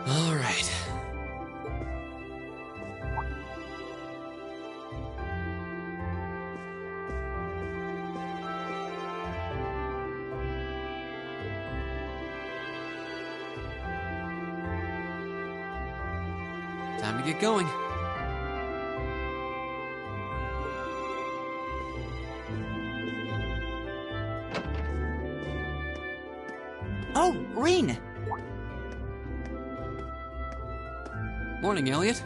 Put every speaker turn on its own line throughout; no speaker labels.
All right. Time to get going.
Oh, Reen!
Morning, Elliot.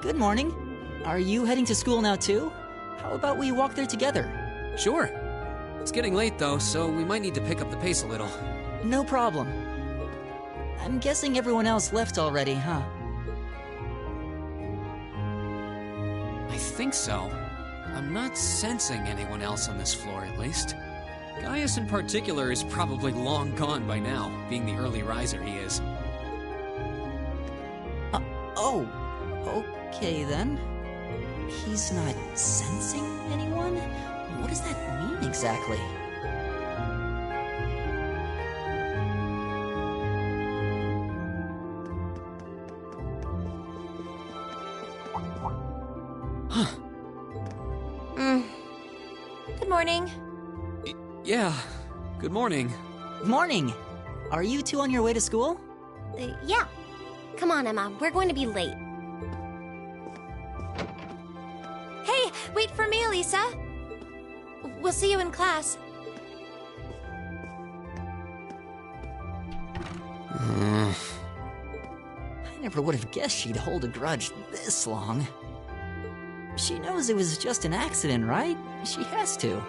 Good morning. Are you heading to school now too? How about we walk there together?
Sure. It's getting late though, so we might need to pick up the pace a little.
No problem. I'm guessing everyone else left already, huh?
I think so. I'm not sensing anyone else on this floor, at least. Gaius in particular is probably long gone by now, being the early riser he is.
Oh, okay then. He's not sensing anyone? What does that mean exactly?
Huh.
Good morning.
Yeah, good morning.
Morning! Are you two on your way to school?
Yeah. Come on, Emma. We're going to be late. Hey, wait for me, Elisa. We'll see you in class.
I never would have guessed she'd hold a grudge this long. She knows it was just an accident, right? She has to.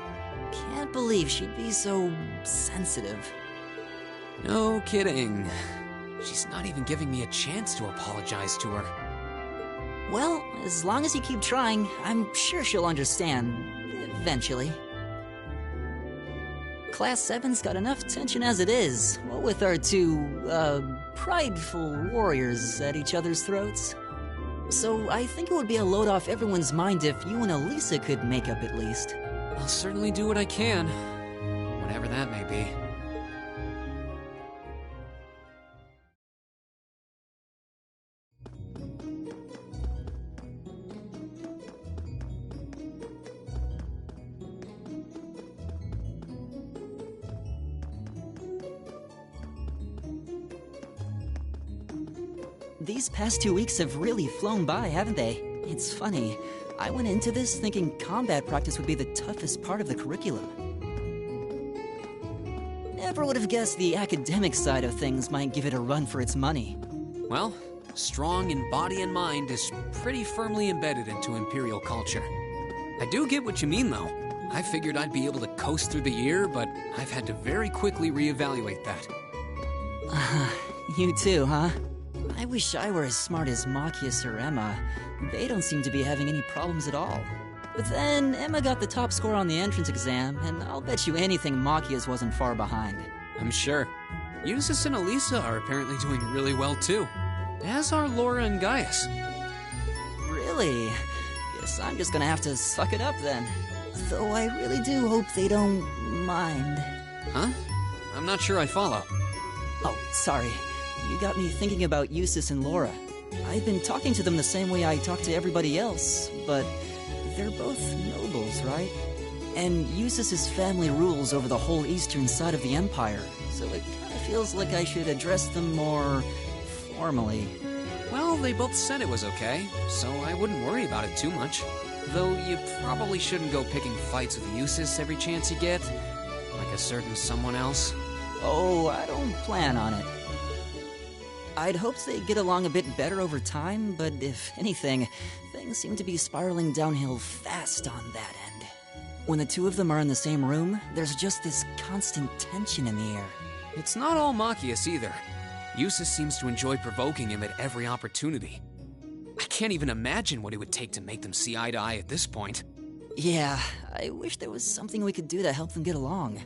Can't believe she'd be so sensitive.
No kidding. She's not even giving me a chance to apologize to her.
Well, as long as you keep trying, I'm sure she'll understand. Eventually. Class 7's got enough tension as it is, what with our two, prideful warriors at each other's throats. So I think it would be a load off everyone's mind if you and Elisa could make up at least.
I'll certainly do what I can, whatever that may be.
These past 2 weeks have really flown by, haven't they? It's funny. I went into this thinking combat practice would be the toughest part of the curriculum. Never would have guessed the academic side of things might give it a run for its money.
Well, strong in body and mind is pretty firmly embedded into Imperial culture. I do get what you mean, though. I figured I'd be able to coast through the year, but I've had to very quickly reevaluate that.
You too, huh? I wish I were as smart as Machias or Emma. They don't seem to be having any problems at all. But then, Emma got the top score on the entrance exam, and I'll bet you anything Machias wasn't far behind.
I'm sure. Eustace and Elisa are apparently doing really well too. As are Laura and Gaius.
Really? Guess I'm just gonna have to suck it up then. Though I really do hope they don't mind.
Huh? I'm not sure I follow.
Oh, sorry. You got me thinking about Eustace and Laura. I've been talking to them the same way I talk to everybody else, but they're both nobles, right? And Eustace's family rules over the whole eastern side of the Empire, so it kind of feels like I should address them more formally.
Well, they both said it was okay, so I wouldn't worry about it too much. Though you probably shouldn't go picking fights with Eustace every chance you get, like a certain someone else.
Oh, I don't plan on it. I'd hoped they'd get along a bit better over time, but if anything, things seem to be spiraling downhill fast on that end. When the two of them are in the same room, there's just this constant tension in the air.
It's not all Machias either. Eustace seems to enjoy provoking him at every opportunity. I can't even imagine what it would take to make them see eye to eye at this point.
Yeah, I wish there was something we could do to help them get along.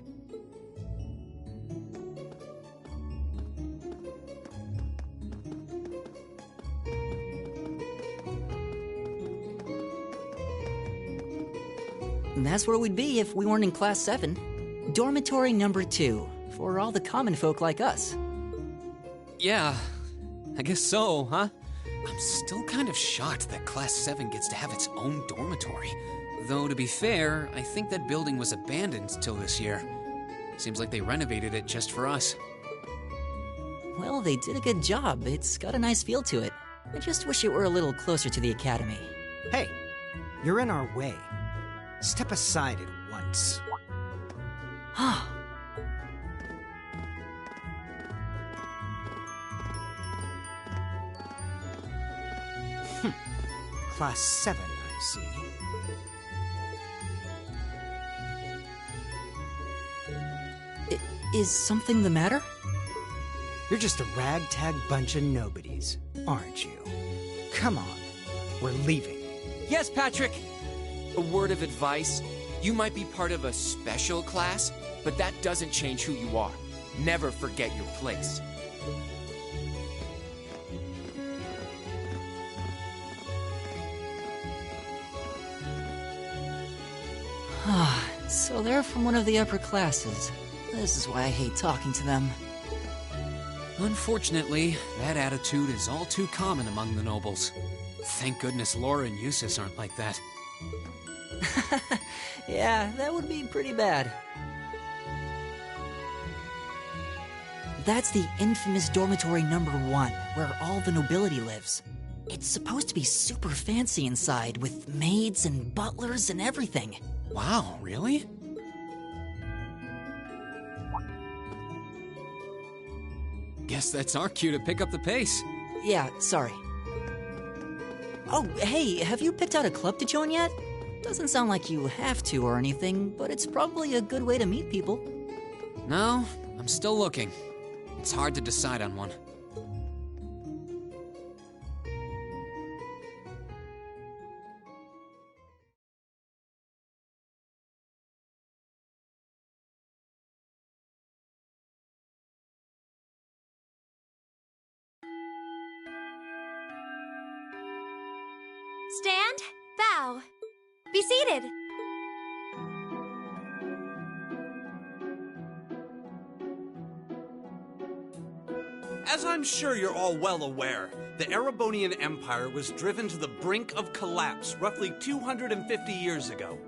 And that's where we'd be if we weren't in Class 7. Dormitory number 2, for all the common folk like us.
Yeah, I guess so, huh? I'm still kind of shocked that Class 7 gets to have its own dormitory. Though, to be fair, I think that building was abandoned till this year. Seems like they renovated it just for us.
Well, they did a good job. It's got a nice feel to it. I just wish it were a little closer to the academy.
Hey, you're in our way. Step aside at once. Class 7, I see.
Is something the matter?
You're just a ragtag bunch of nobodies, aren't you? Come on, we're leaving.
Yes, Patrick! A word of advice. You might be part of a special class, but that doesn't change who you are. Never forget your place.
So they're from one of the upper classes. This is why I hate talking to them.
Unfortunately, that attitude is all too common among the nobles. Thank goodness Laura and Eustace aren't like that.
Yeah, that would be pretty bad. That's the infamous dormitory number 1, where all the nobility lives. It's supposed to be super fancy inside, with maids and butlers and everything.
Wow, really? Guess that's our cue to pick up the pace.
Yeah, sorry. Oh, hey, have you picked out a club to join yet? Doesn't sound like you have to or anything, but it's probably a good way to meet people.
No, I'm still looking. It's hard to decide on one.
Stand, bow. Be seated.
As I'm sure you're all well aware, the Erebonian Empire was driven to the brink of collapse roughly 250 years ago.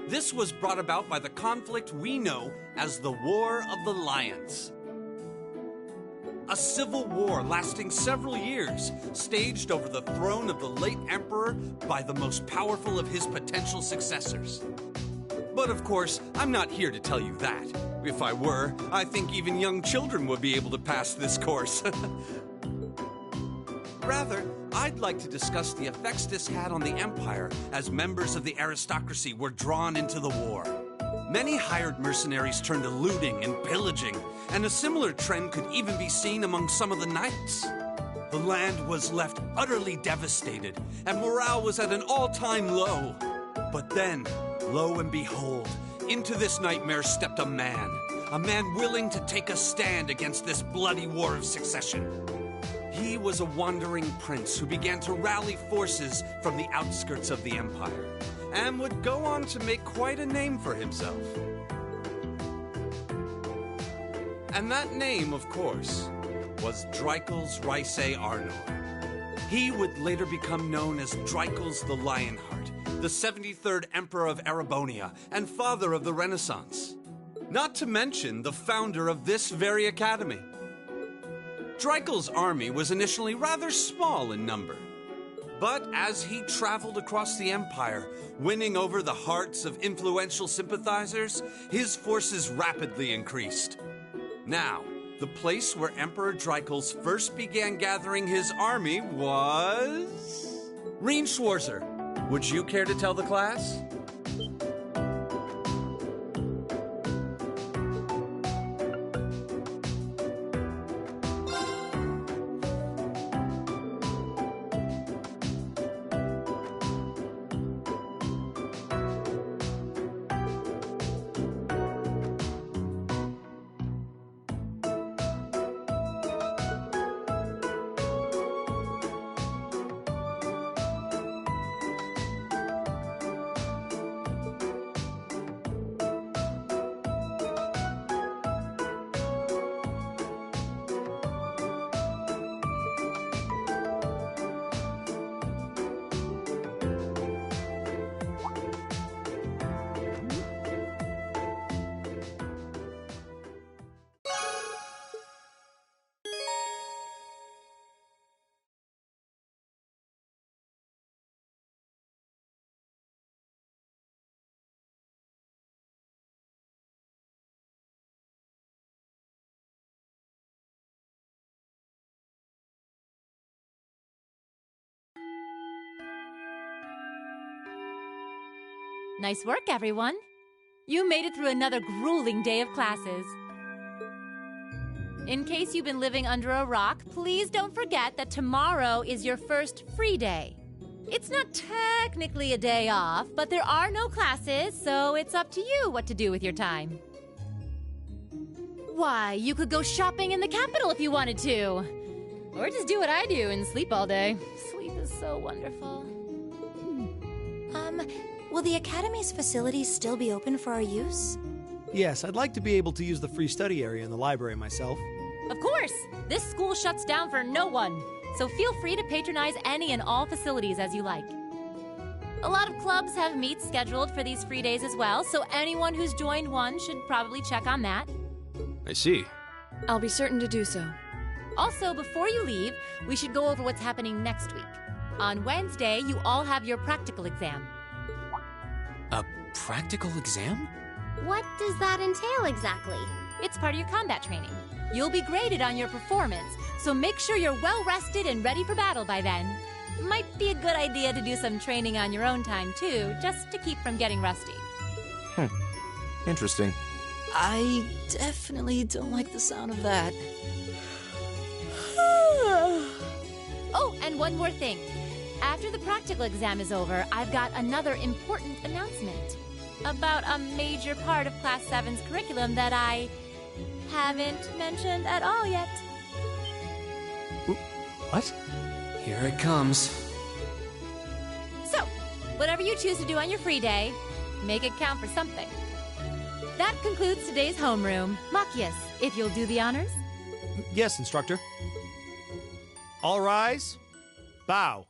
This was brought about by the conflict we know as the War of the Lions. A civil war lasting several years, staged over the throne of the late emperor by the most powerful of his potential successors. But of course, I'm not here to tell you that. If I were, I think even young children would be able to pass this course. Rather, I'd like to discuss the effects this had on the Empire as members of the aristocracy were drawn into the war. Many hired mercenaries turned to looting and pillaging, and a similar trend could even be seen among some of the knights. The land was left utterly devastated, and morale was at an all-time low. But then, lo and behold, into this nightmare stepped a man willing to take a stand against this bloody war of succession. He was a wandering prince who began to rally forces from the outskirts of the empire, and would go on to make quite a name for himself. And that name, of course, was Dreikels Rhysei Arnor. He would later become known as Dreikels the Lionheart, the 73rd Emperor of Erebonia and father of the Renaissance. Not to mention the founder of this very academy. Dreikels' army was initially rather small in number, but as he traveled across the empire, winning over the hearts of influential sympathizers, his forces rapidly increased. Now, the place where Emperor Dreikels first began gathering his army was... Rheinschwarzer. Would you care to tell the class?
Nice work, everyone. You made it through another grueling day of classes. In case you've been living under a rock, please don't forget that tomorrow is your first free day. It's not technically a day off, but there are no classes, so it's up to you what to do with your time. Why, you could go shopping in the capital if you wanted to. Or just do what I do and sleep all day. Sleep is so wonderful.
Will the Academy's facilities still be open for our use?
Yes, I'd like to be able to use the free study area in the library myself.
Of course! This school shuts down for no one, so feel free to patronize any and all facilities as you like. A lot of clubs have meets scheduled for these free days as well, so anyone who's joined one should probably check on that.
I see.
I'll be certain to do so.
Also, before you leave, we should go over what's happening next week. On Wednesday, you all have your practical exam.
A practical exam?
What does that entail exactly?
It's part of your combat training. You'll be graded on your performance, so make sure you're well rested and ready for battle by then. Might be a good idea to do some training on your own time, too, just to keep from getting rusty.
Interesting.
I definitely don't like the sound of that.
Oh, and one more thing. After the practical exam is over, I've got another important announcement about a major part of Class 7's curriculum that I haven't mentioned at all yet.
What?
Here it comes.
So, whatever you choose to do on your free day, make it count for something. That concludes today's homeroom. Machias, if you'll do the honors.
Yes, instructor. All rise. Bow.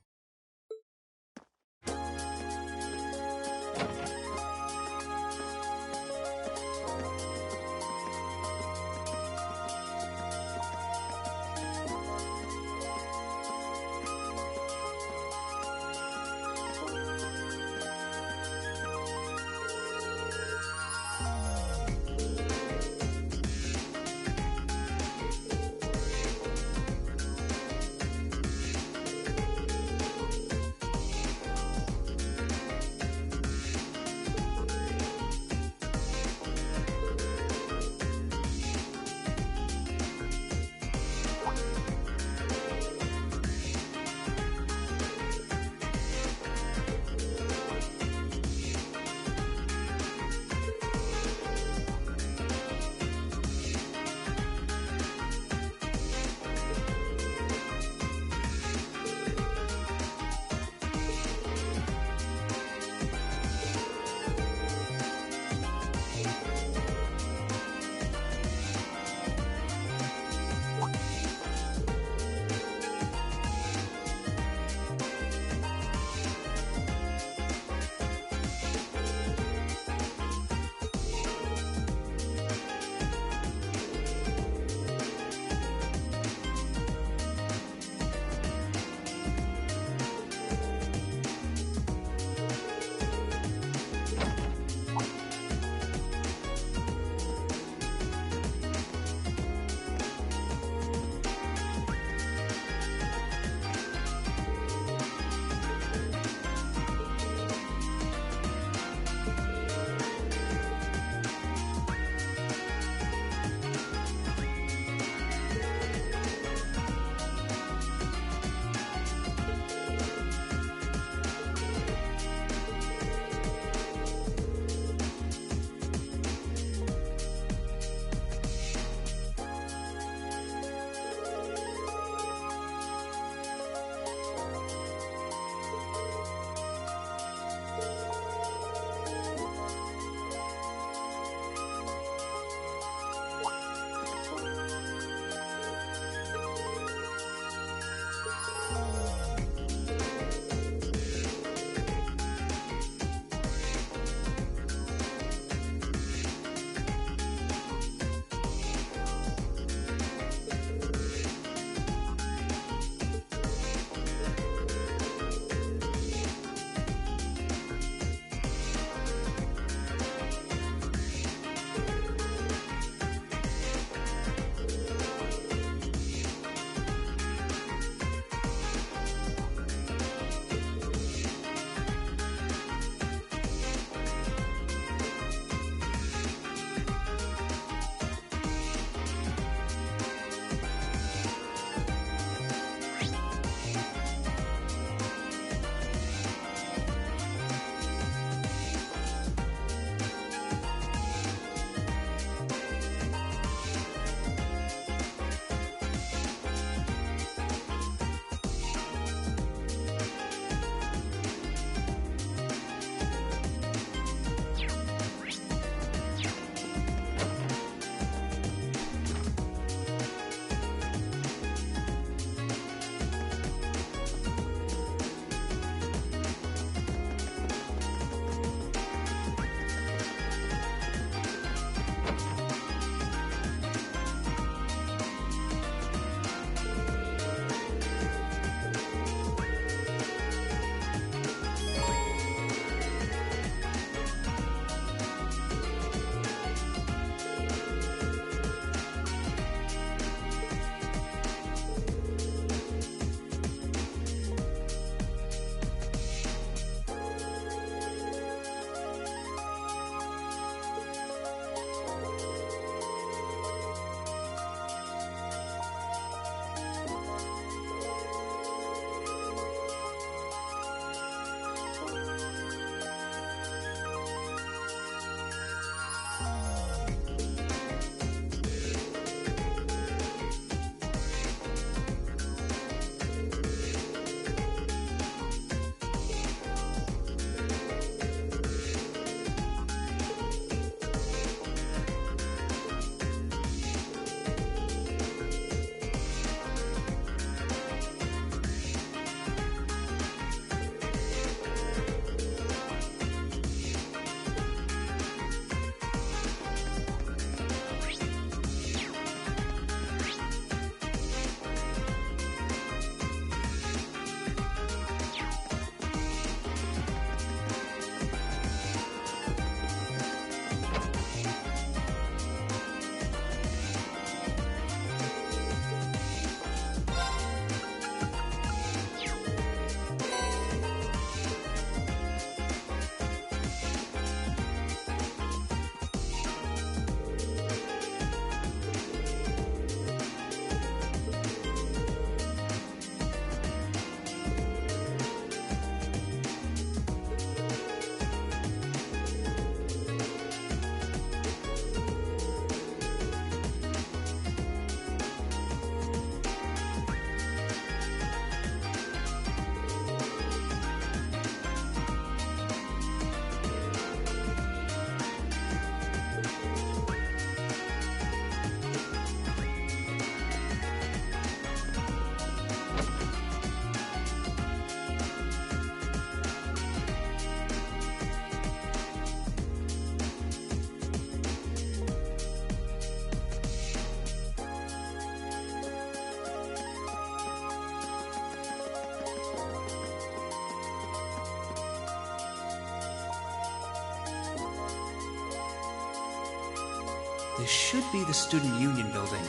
This should be the Student Union building.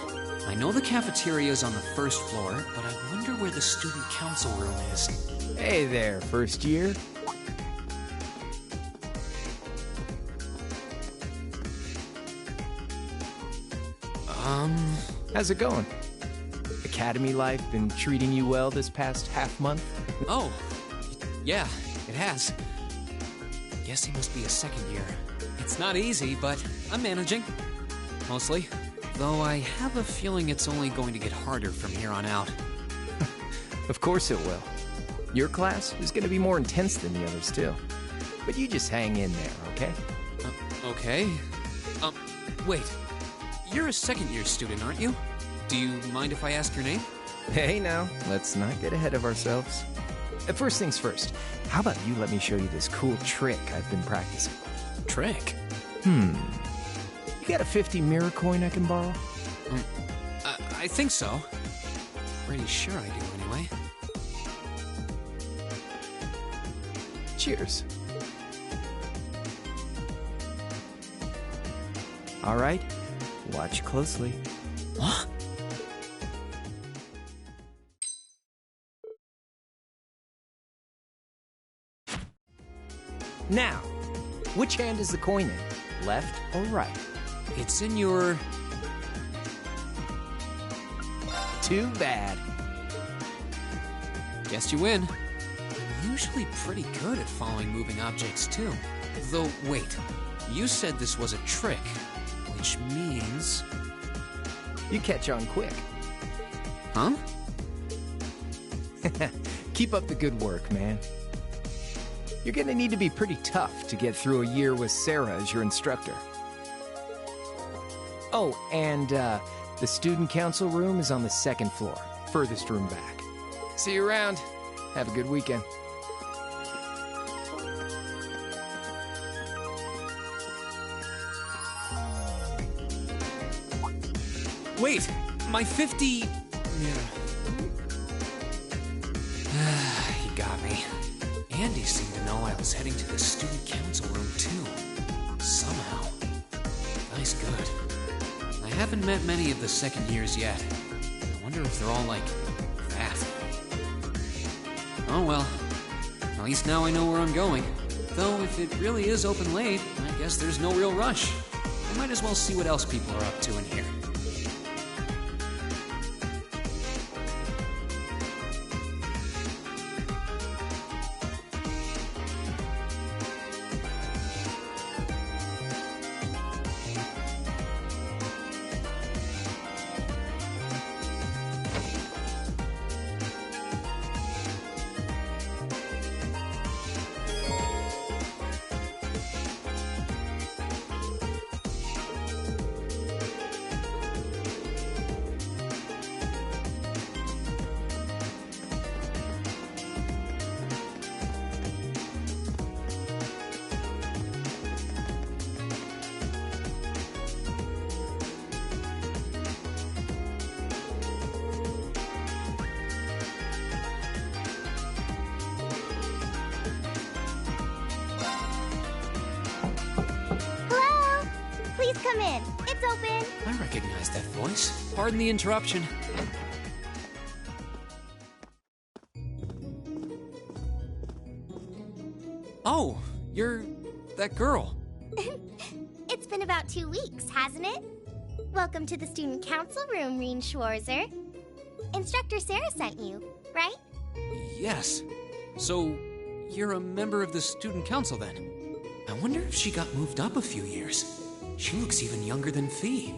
I know the cafeteria is on the first floor, but I wonder where the Student Council room is.
Hey there, first year. How's it going? Academy life been treating you well this past half month?
Oh, yeah, it has. Guess he must be a second year. It's not easy, but I'm managing. Mostly. Though I have a feeling it's only going to get harder from here on out.
Of course it will. Your class is going to be more intense than the others, too. But you just hang in there, okay?
Okay. Wait. You're a second-year student, aren't you? Do you mind if I ask your name?
Hey now, let's not get ahead of ourselves. First things first, how about you let me show you this cool trick I've been practicing?
Trick?
You got a 50 mirror coin I can borrow?
I think so. Pretty sure I do, anyway.
Cheers. All right, watch closely.
What?
Now, which hand is the coin in? Left or right?
It's in your...
Too bad.
Guess you win. I'm usually pretty good at following moving objects, too. Though, wait. You said this was a trick, which means...
You catch on quick.
Huh?
Keep up the good work, man. You're gonna need to be pretty tough to get through a year with Sarah as your instructor. Oh, and the student council room is on the second floor, furthest room back. See you around. Have a good weekend.
Wait, my 50... Yeah. He got me. Andy seemed to know I was heading to the student council room, too. Somehow. Nice good. I haven't met many of the second years yet. I wonder if they're all like that. Oh well. At least now I know where I'm going. Though if it really is open late, I guess there's no real rush. I might as well see what else people are up to in here.
Please come in. It's open.
I recognize that voice. Pardon the interruption. Oh, you're that girl.
It's been about 2 weeks, hasn't it? Welcome to the student council room, Reen Schwarzer. Instructor Sarah sent you, right?
Yes. So, you're a member of the student council then? I wonder if she got moved up a few years. She looks even younger than Fee.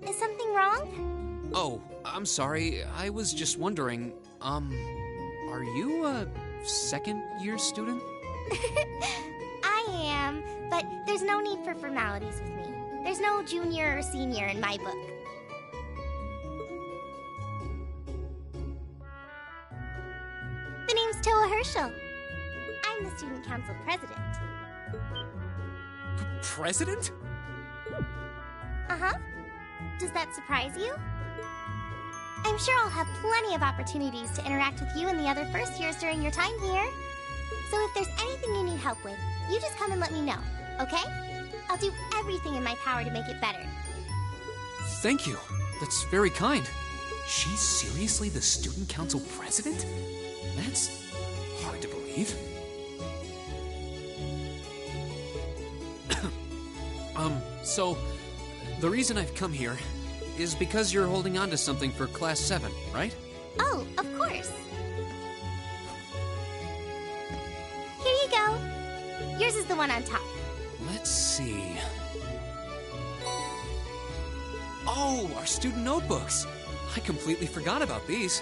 Is something wrong?
Oh, I'm sorry. I was just wondering, are you a second-year student?
I am, but there's no need for formalities with me. There's no junior or senior in my book. The name's Toa Herschel. I'm the student council president.
President?
Uh-huh. Does that surprise you? I'm sure I'll have plenty of opportunities to interact with you and the other first years during your time here. So if there's anything you need help with, you just come and let me know, okay? I'll do everything in my power to make it better.
Thank you. That's very kind. She's seriously the student council president? That's hard to believe. So, the reason I've come here is because you're holding on to something for Class 7, right?
Oh, of course. Here you go. Yours is the one on top.
Let's see. Oh, our student notebooks. I completely forgot about these.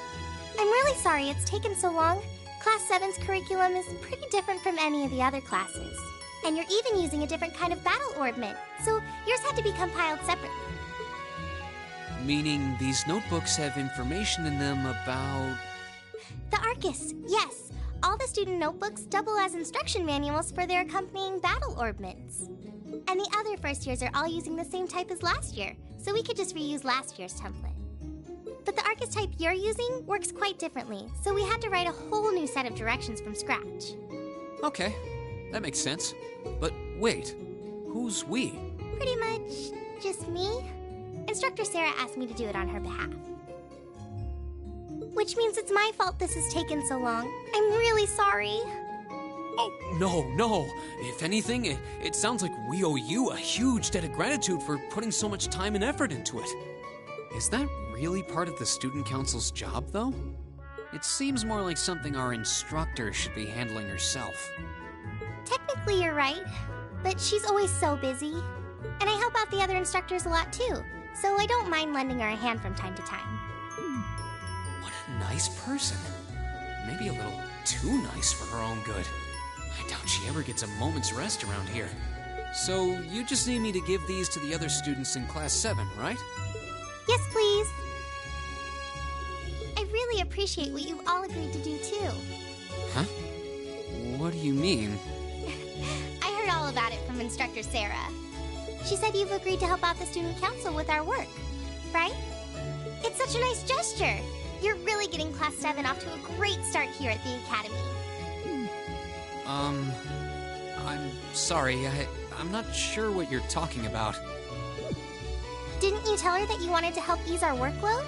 I'm really sorry it's taken so long. Class 7's curriculum is pretty different from any of the other classes. And you're even using a different kind of battle orbment, so yours had to be compiled separately.
Meaning these notebooks have information in them about...
The Arcus, yes. All the student notebooks double as instruction manuals for their accompanying battle orbments. And the other first years are all using the same type as last year, so we could just reuse last year's template. But the Arcus type you're using works quite differently, so we had to write a whole new set of directions from scratch.
Okay, that makes sense. But wait, who's we?
Pretty much just me. Instructor Sarah asked me to do it on her behalf. Which means it's my fault this has taken so long. I'm really sorry.
Oh, no. If anything, it sounds like we owe you a huge debt of gratitude for putting so much time and effort into it. Is that really part of the student council's job, though? It seems more like something our instructor should be handling herself.
Technically, you're right, but she's always so busy. And I help out the other instructors a lot, too, so I don't mind lending her a hand from time to time.
What a nice person. Maybe a little too nice for her own good. I doubt she ever gets a moment's rest around here. So, you just need me to give these to the other students in Class 7, right?
Yes, please. I really appreciate what you've all agreed to do, too.
Huh? What do you mean?
I heard all about it from Instructor Sarah. She said you've agreed to help out the student council with our work, right? It's such a nice gesture. You're really getting Class 7 off to a great start here at the Academy.
I'm sorry, I'm not sure what you're talking about.
Didn't you tell her that you wanted to help ease our workload?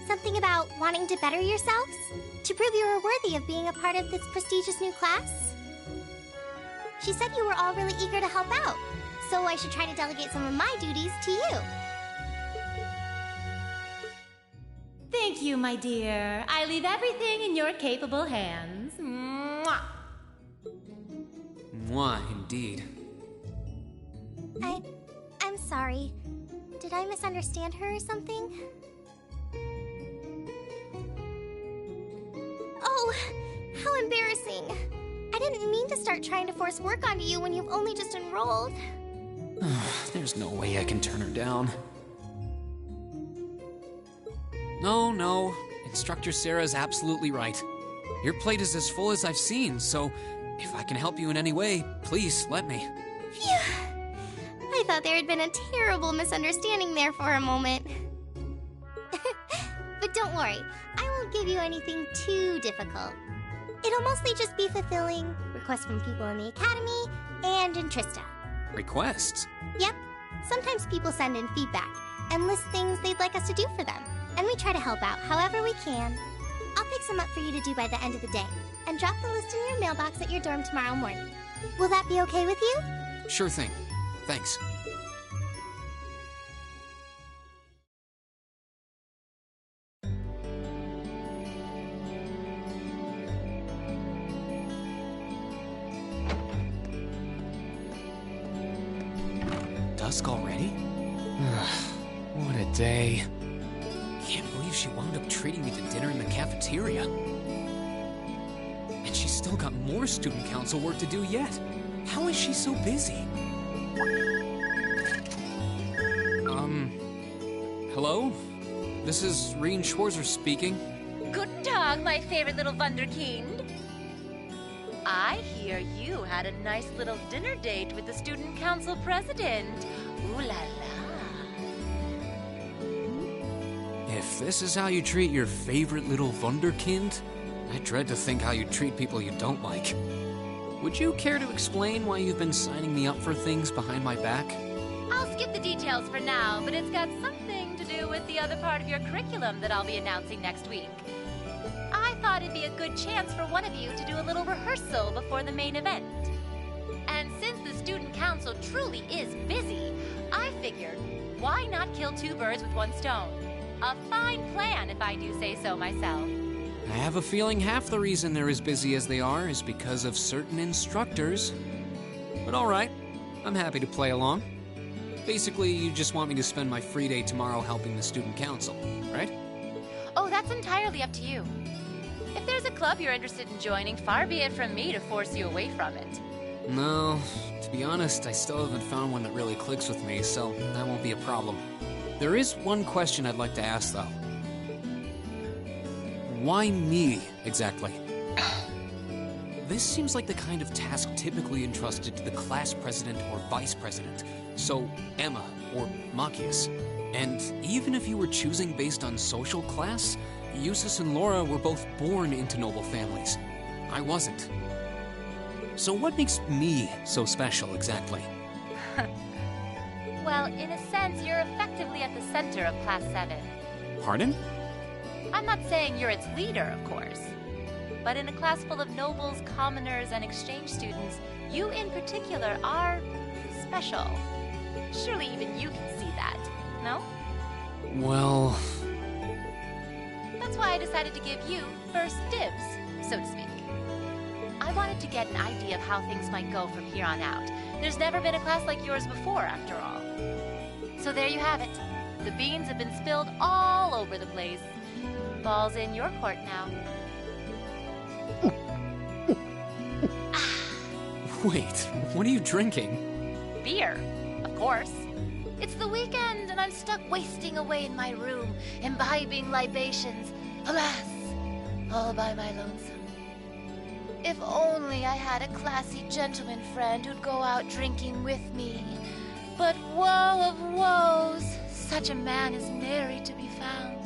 Something about wanting to better yourselves? To prove you were worthy of being a part of this prestigious new class? She said you were all really eager to help out, so I should try to delegate some of my duties to you.
Thank you, my dear. I leave everything in your capable hands. Mwah!
Mwah, indeed.
I'm sorry. Did I misunderstand her or something? Oh, how embarrassing. I didn't mean to start trying to force work onto you when you've only just enrolled.
There's no way I can turn her down. No. Instructor Sarah's absolutely right. Your plate is as full as I've seen, so if I can help you in any way, please let me.
Phew. I thought there had been a terrible misunderstanding there for a moment. But don't worry, I won't give you anything too difficult. It'll mostly just be fulfilling requests from people in the Academy and in Trista.
Requests?
Yep. Sometimes people send in feedback and list things they'd like us to do for them, and we try to help out however we can. I'll pick some up for you to do by the end of the day, and drop the list in your mailbox at your dorm tomorrow morning. Will that be okay with you?
Sure thing. Thanks. Dusk already? What a day. Can't believe she wound up treating me to dinner in the cafeteria. And she's still got more student council work to do yet. How is she so busy? Hello? This is Rien Schwarzer speaking.
Guten Tag, my favorite little Wunderkind. I hear you had a nice little dinner date with the student council president. Ooh la la.
If this is how you treat your favorite little Wunderkind, I dread to think how you treat people you don't like. Would you care to explain why you've been signing me up for things behind my back?
I'll skip the details for now, but it's got something to do with the other part of your curriculum that I'll be announcing next week. I thought it'd be a good chance for one of you to do a little rehearsal before the main event. And since the student council truly is busy, I figured, why not kill two birds with one stone? A fine plan, if I do say so myself.
I have a feeling half the reason they're as busy as they are is because of certain instructors. But alright, I'm happy to play along. Basically, you just want me to spend my free day tomorrow helping the student council, right?
Oh, that's entirely up to you. If there's a club you're interested in joining, far be it from me to force you away from it.
No, to be honest, I still haven't found one that really clicks with me, so that won't be a problem. There is one question I'd like to ask, though. Why me, exactly? This seems like the kind of task typically entrusted to the class president or vice president, so Emma or Machias. And even if you were choosing based on social class, Eustace and Laura were both born into noble families. I wasn't. So what makes me so special, exactly?
Well, in a sense, you're effectively at the center of Class 7.
Pardon?
I'm not saying you're its leader, of course. But in a class full of nobles, commoners, and exchange students, you in particular are special. Surely even you can see that, no?
Well...
That's why I decided to give you first dibs, so to speak. I wanted to get an idea of how things might go from here on out. There's never been a class like yours before, after all. So there you have it. The beans have been spilled all over the place. Ball's in your court now.
Wait, what are you drinking?
Beer, of course. It's the weekend and I'm stuck wasting away in my room, imbibing libations. Alas, all by my lonesome. If only I had a classy gentleman friend who'd go out drinking with me. But woe of woes, such a man is nary to be found.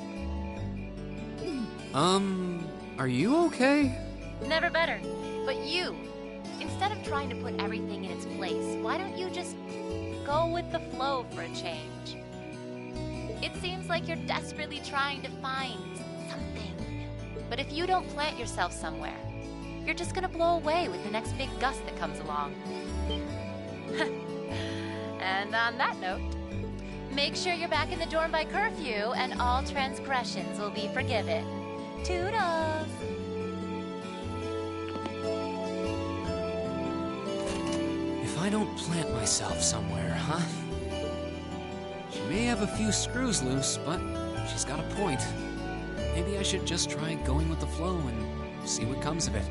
Are you okay?
Never better. But you, instead of trying to put everything in its place, why don't you just go with the flow for a change? It seems like you're desperately trying to find something. But if you don't plant yourself somewhere, you're just gonna blow away with the next big gust that comes along. And on that note, make sure you're back in the dorm by curfew and all transgressions will be forgiven. Toodles!
If I don't plant myself somewhere, huh? She may have a few screws loose, but she's got a point. Maybe I should just try going with the flow and see what comes of it.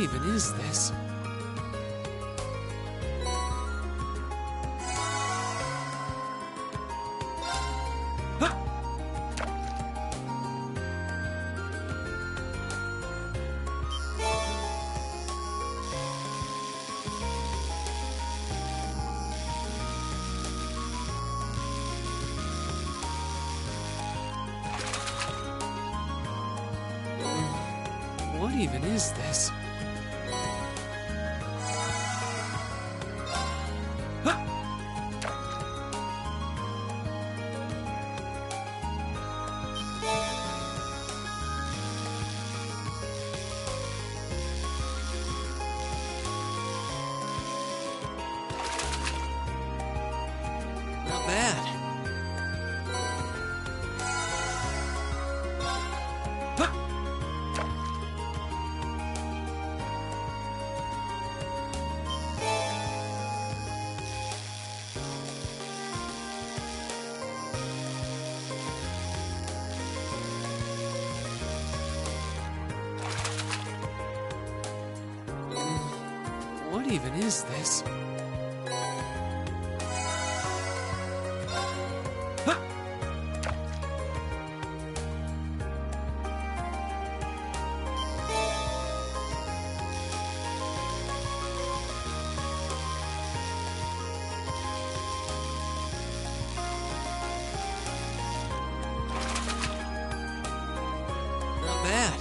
even is this? What even is this? Not bad. What even is this? Not bad.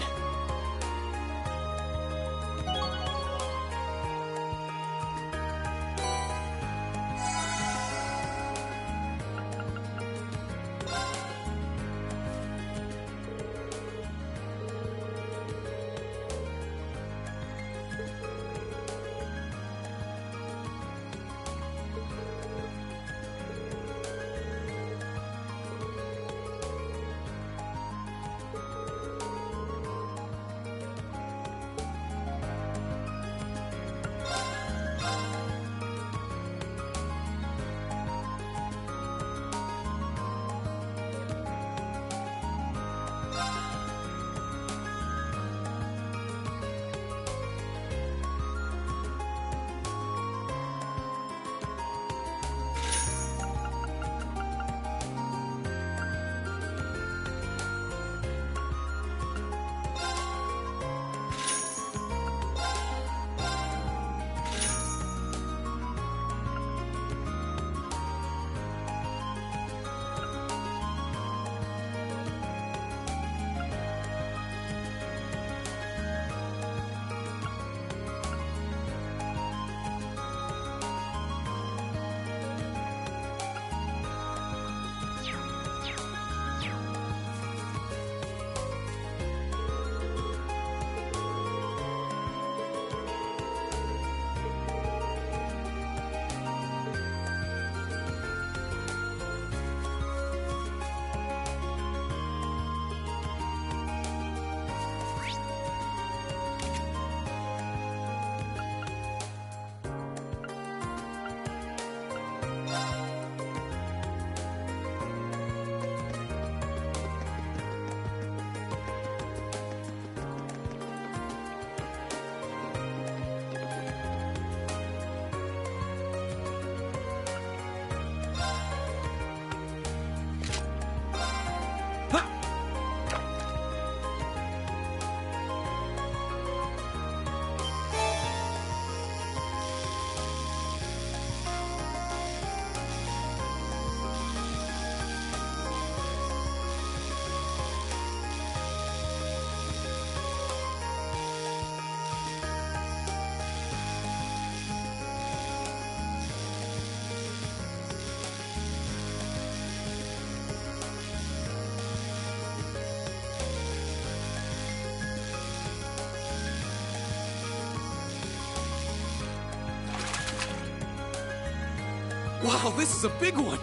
Wow, this is a big one!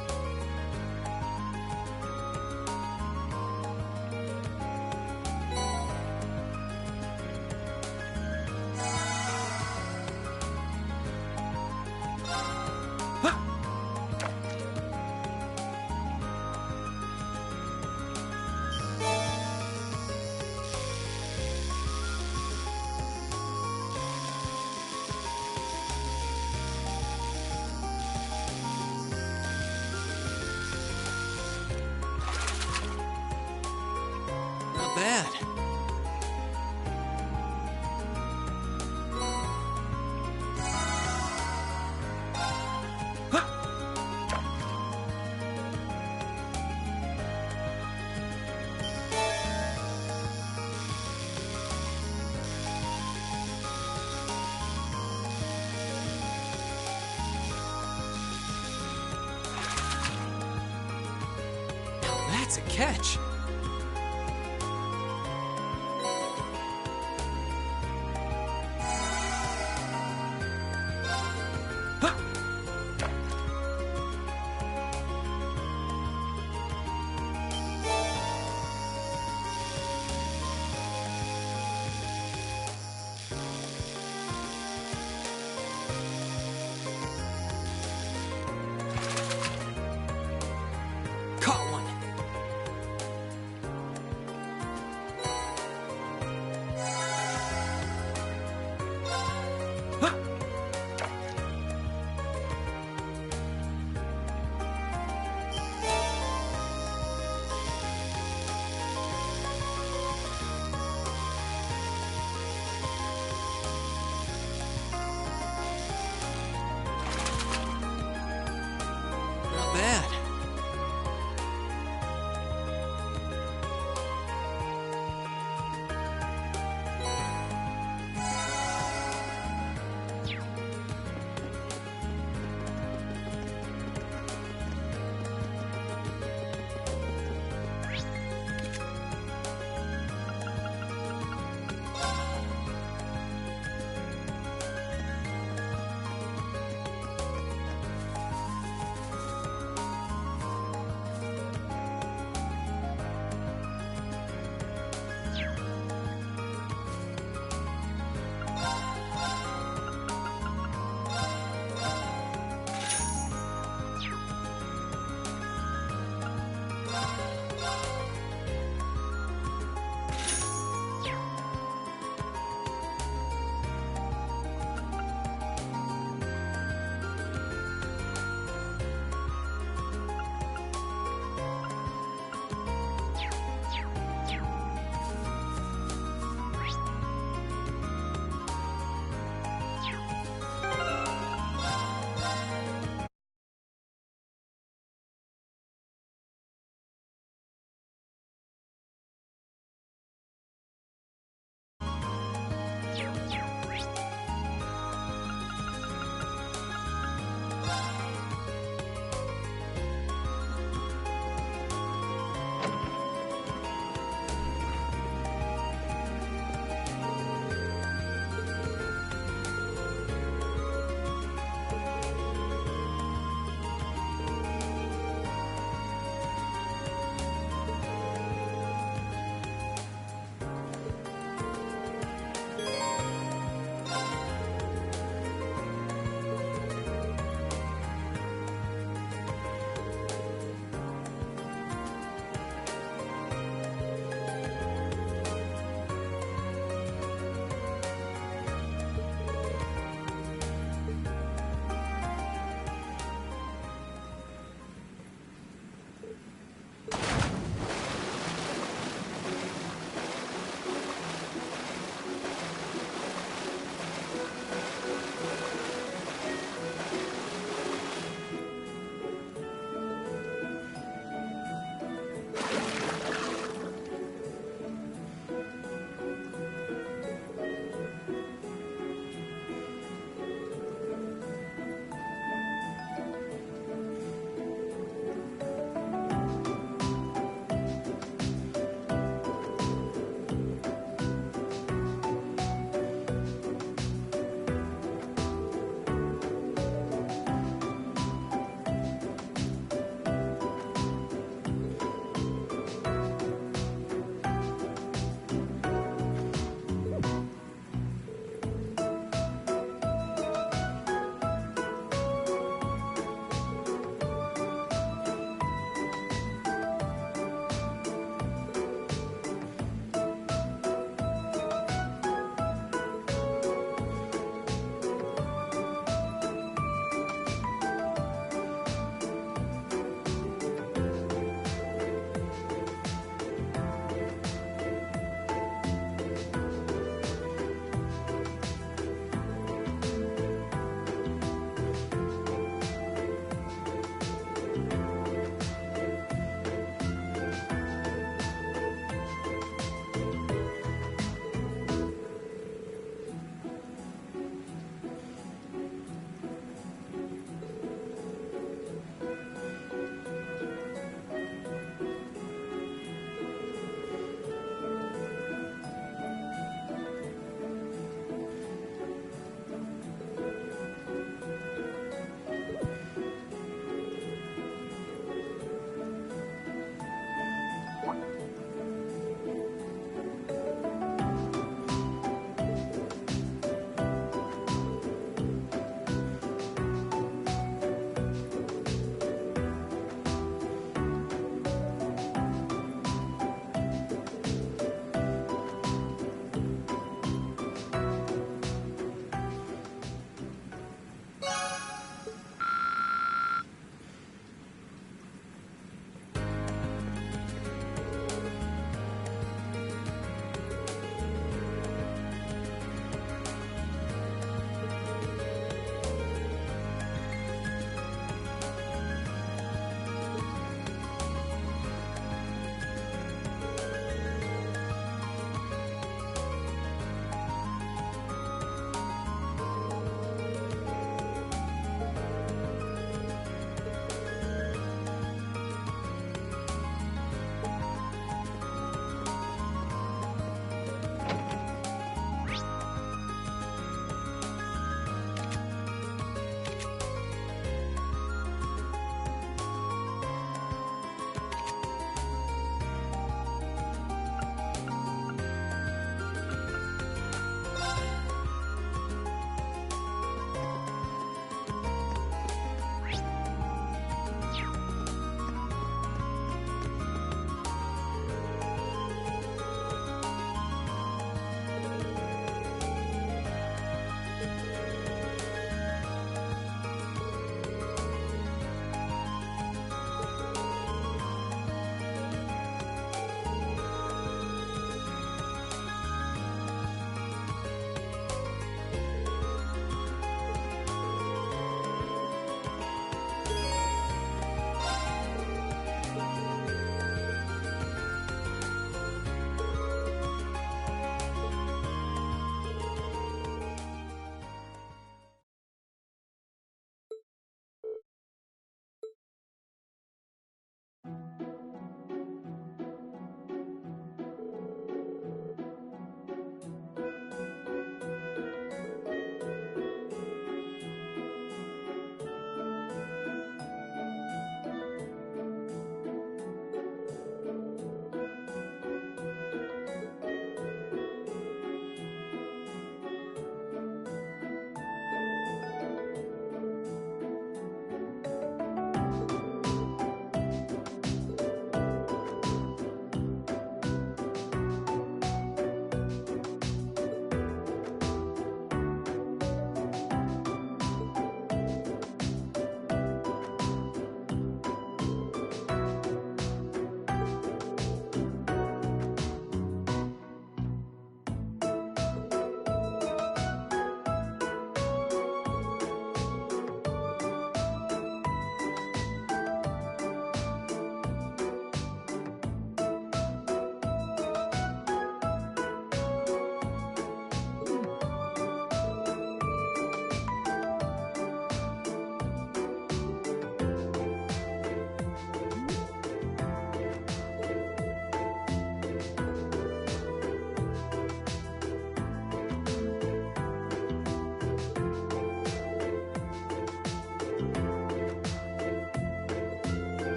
bad. That's a catch. Caught one.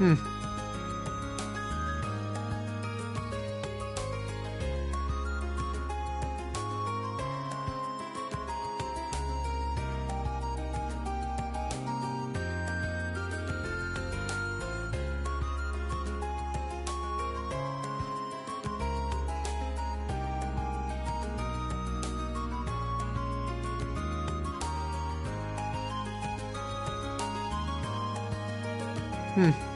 Hmm. Hmm.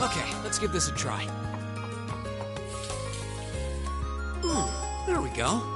Okay, let's give this a try. There we go.